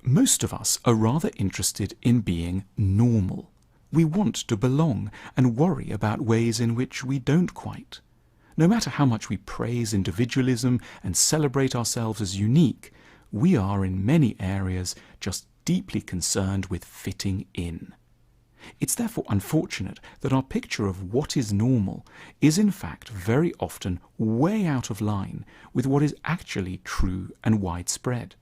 Most of us are rather interested in being normal. We want to belong and worry about ways in which we don't quite. No matter how much we praise individualism and celebrate ourselves as unique, we are in many areas just deeply concerned with fitting in. It's therefore unfortunate that our picture of what is normal is in fact very often way out of line with what is actually true and widespread.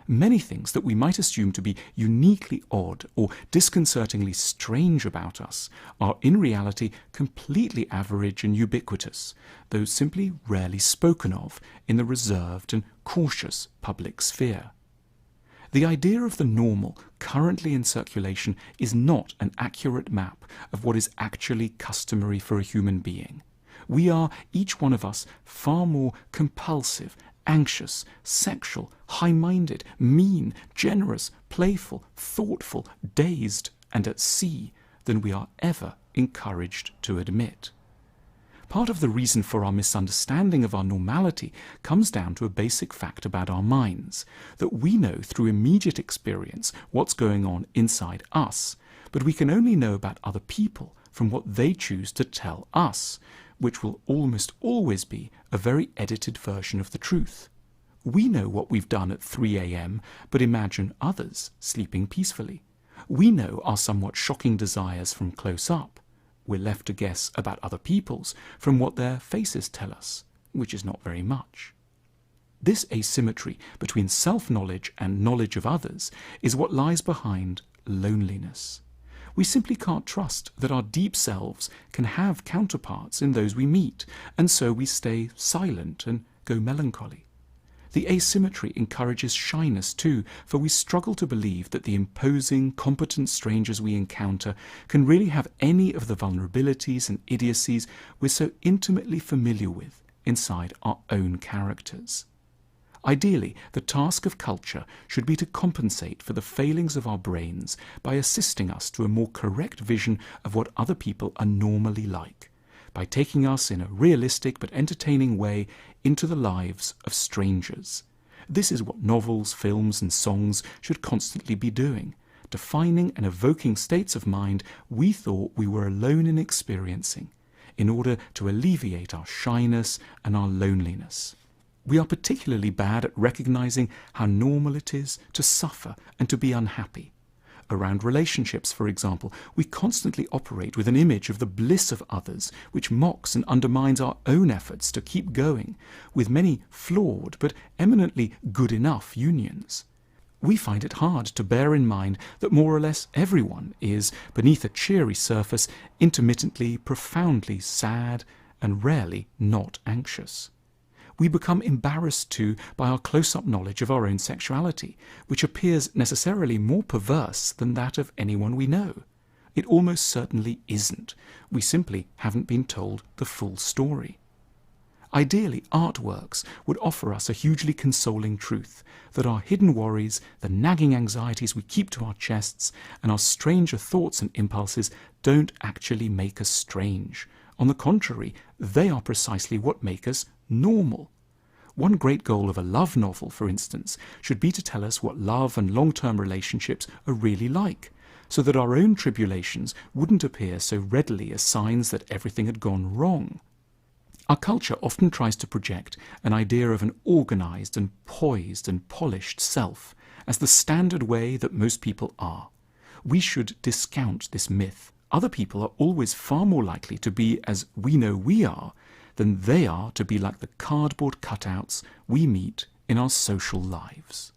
Many things that we might assume to be uniquely odd or disconcertingly strange about us are in reality completely average and ubiquitous, though simply rarely spoken of in the reserved and cautious public sphere. The idea of the normal currently in circulation is not an accurate map of what is actually customary for a human being. We are, each one of us, far more compulsive, anxious, sexual, high-minded, mean, generous, playful, thoughtful, dazed, and at sea than we are ever encouraged to admit. Part of the reason for our misunderstanding of our normality comes down to a basic fact about our minds, that we know through immediate experience what's going on inside us, but we can only know about other people from what they choose to tell us, which will almost always be a very edited version of the truth. We know what we've done at 3 a.m., but imagine others sleeping peacefully. We know our somewhat shocking desires from close up. We're left to guess about other people's from what their faces tell us, which is not very much. This asymmetry between self-knowledge and knowledge of others is what lies behind loneliness. We simply can't trust that our deep selves can have counterparts in those we meet, and so we stay silent and go melancholy. The asymmetry encourages shyness too, for we struggle to believe that the imposing, competent strangers we encounter can really have any of the vulnerabilities and idiocies we're so intimately familiar with inside our own characters. Ideally, the task of culture should be to compensate for the failings of our brains by assisting us to a more correct vision of what other people are normally like, by taking us in a realistic but entertaining way into the lives of strangers. This is what novels, films and songs should constantly be doing, defining and evoking states of mind we thought we were alone in experiencing, in order to alleviate our shyness and our loneliness. We are particularly bad at recognizing how normal it is to suffer and to be unhappy. Around relationships, for example, we constantly operate with an image of the bliss of others, which mocks and undermines our own efforts to keep going, with many flawed but eminently good enough unions. We find it hard to bear in mind that more or less everyone is, beneath a cheery surface, intermittently, profoundly sad and rarely not anxious. We become embarrassed too by our close-up knowledge of our own sexuality, which appears necessarily more perverse than that of anyone we know. It almost certainly isn't. We simply haven't been told the full story. Ideally, artworks would offer us a hugely consoling truth, that our hidden worries, the nagging anxieties we keep to our chests, and our stranger thoughts and impulses don't actually make us strange. On the contrary, they are precisely what make us normal. One great goal of a love novel, for instance, should be to tell us what love and long-term relationships are really like, so that our own tribulations wouldn't appear so readily as signs that everything had gone wrong. Our culture often tries to project an idea of an organized and poised and polished self as the standard way that most people are. We should discount this myth. Other people are always far more likely to be as we know we are than they are to be like the cardboard cutouts we meet in our social lives.